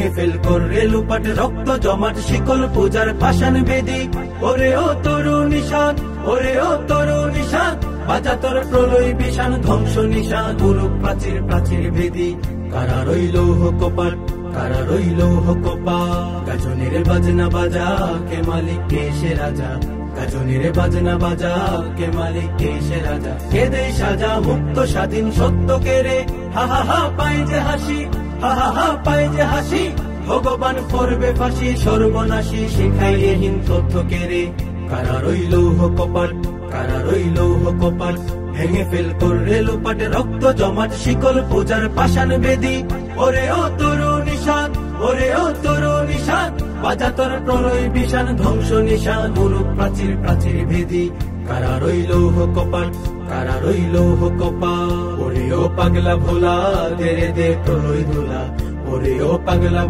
ভেঙে ফেল করে লুপাট রক্ত জমাট শিকল পূজার পাষাণ বেদি। ওরে ও তরুণ নিশান, ওরে ও তরুণ নিশান, বাজা তোর প্রলয় বিষাণ ধ্বংস নিশান গুরু প্রাচীর প্রাচীর ভেদি। কারা রইল কপাল, কারা রইল কপাল, গাজনের বাজনা বাজা কে মালিক কে সে রাজা, গাজনের বাজনা বাজা কে মালিক কে সে রাজা। কে দে সাজা মুক্ত স্বাধীন সত্য কে রে, হা হা হা পাই যে হাসি, হা হা হা পাই যে হাসি, ভগবান করবে ফাঁসি সর্বনাশী শিখাই এহীন তথ্য কে রে। কারা রইল কপাল, কারা রইল কপাল, ভেঙে ফেল করে লুপাট রক্ত জমাট শিকল পূজার পাষাণ বেদি। ওরে ও তরুণ নিশান, ওরে ও তরুণ নিশান, বাজা তোর প্রলয় বিষাণ ধ্বংস নিশান গুরু প্রাচীর প্রাচীর ভেদি। কারা রইল কপাল, কারা রইল কপাল, ওরে ও পাগলা ভোলা দে রে দে প্রলয় দোলা, ওরে ও পাগলা